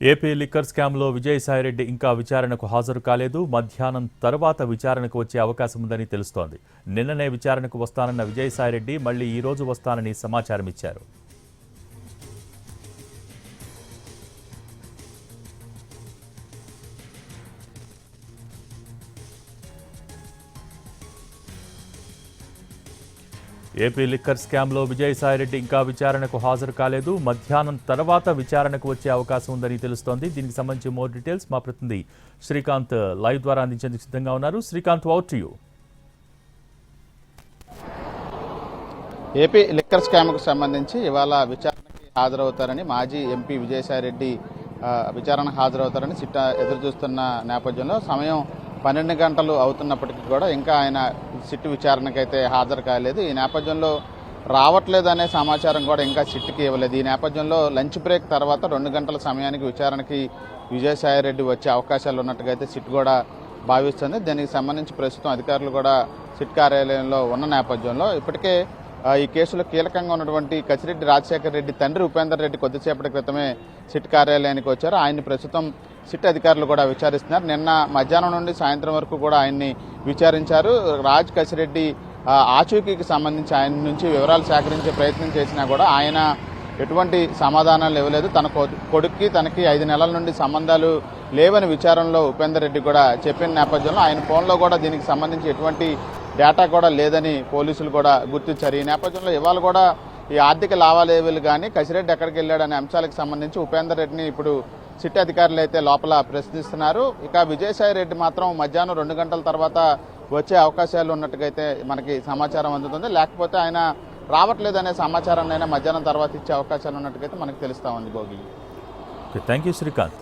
AP liquor స్కామ్లో విజయసాయిరెడ్డి ఇంకా విచారణకు హాజరు కాలేదు. మధ్యాహ్నం తర్వాత విచారణకు వచ్చే అవకాశం ఉందని తెలుస్తోంది. నిన్ననే విచారణకు వస్తానన్న విజయసాయిరెడ్డి మళ్లీ ఈ రోజు వస్తానని సమాచారం ఇచ్చారు. ఏపీ లిక్కర్ స్కామ్లో విజయసాయిరెడ్డి ఇంకా విచారణకు హాజరు కాలేదు. మధ్యాహ్నం తర్వాత విచారణకు వచ్చే అవకాశం ఉందని తెలుస్తోంది. దీనికి సంబంధించి మోర్ డీటెయిల్స్ మా ప్రతినిధి శ్రీకాంత్ లైవ్ ద్వారా అందించేందుకు సిద్ధంగా ఉన్నారు. Srikanth, over to you. AP liquor స్కామ్కు సంబంధించి ఇవాళ విచారణకి హాజరవుతారని మాజీ ఎంపీ విజయసాయిరెడ్డి విచారణకు హాజరవుతారని సిట్ ఎదురు చూస్తున్న నేపథ్యంలో సమయం 12 గంటలు అవుతున్నప్పటికీ కూడా ఇంకా ఆయన సిట్ విచారణకైతే హాజరు కాలేదు. ఈ నేపథ్యంలో రావట్లేదనే సమాచారం కూడా ఇంకా సిట్కి ఇవ్వలేదు. ఈ నేపథ్యంలో లంచ్ బ్రేక్ తర్వాత 2 గంటల సమయానికి విచారణకి విజయసాయిరెడ్డి వచ్చే అవకాశాలు ఉన్నట్టుగా అయితే సిట్ కూడా భావిస్తుంది. దీనికి సంబంధించి ప్రస్తుతం అధికారులు కూడా సిట్ కార్యాలయంలో ఉన్న నేపథ్యంలో ఇప్పటికే ఈ కేసులో కీలకంగా ఉన్నటువంటి కసిరెడ్డి రాజశేఖర రెడ్డి తండ్రి ఉపేందర్ రెడ్డి కొద్దిసేపటి క్రితమే సిట్ కార్యాలయానికి వచ్చారు. ఆయన్ని ప్రస్తుతం సిట్ అధికారులు కూడా విచారిస్తున్నారు. నిన్న మధ్యాహ్నం నుండి సాయంత్రం వరకు కూడా ఆయన్ని విచారించారు. రాజ్ కసిరెడ్డి ఆచూకీకి సంబంధించి ఆయన నుంచి వివరాలు సేకరించే ప్రయత్నం చేసినా కూడా ఆయన ఎటువంటి సమాధానాలు ఇవ్వలేదు. తన కొడుక్కి తనకి 5 నెలల నుండి సంబంధాలు లేవని విచారణలో ఉపేందర్ రెడ్డి కూడా చెప్పిన నేపథ్యంలో ఆయన ఫోన్లో కూడా దీనికి సంబంధించి ఎటువంటి డేటా కూడా లేదని పోలీసులు కూడా గుర్తించారు. ఈ నేపథ్యంలో ఇవాళ కూడా ఈ ఆర్థిక లావాదేవీలు కానీ కసిరెడ్డి ఎక్కడికి వెళ్ళాడనే అంశాలకు సంబంధించి ఉపేందర్ రెడ్డిని ఇప్పుడు సిట్ అధికారులు అయితే లోపల ప్రశ్నిస్తున్నారు. ఇక విజయసాయి రెడ్డి మాత్రం మధ్యాహ్నం 2 గంటల తర్వాత వచ్చే అవకాశాలు ఉన్నట్టుగా అయితే మనకి సమాచారం అందుతుంది. లేకపోతే ఆయన రావట్లేదనే సమాచారాన్ని అయినా మధ్యాహ్నం తర్వాత ఇచ్చే అవకాశాలు ఉన్నట్టుగా అయితే మనకు తెలుస్తా ఉంది. Bhogi, thank you Srikanth.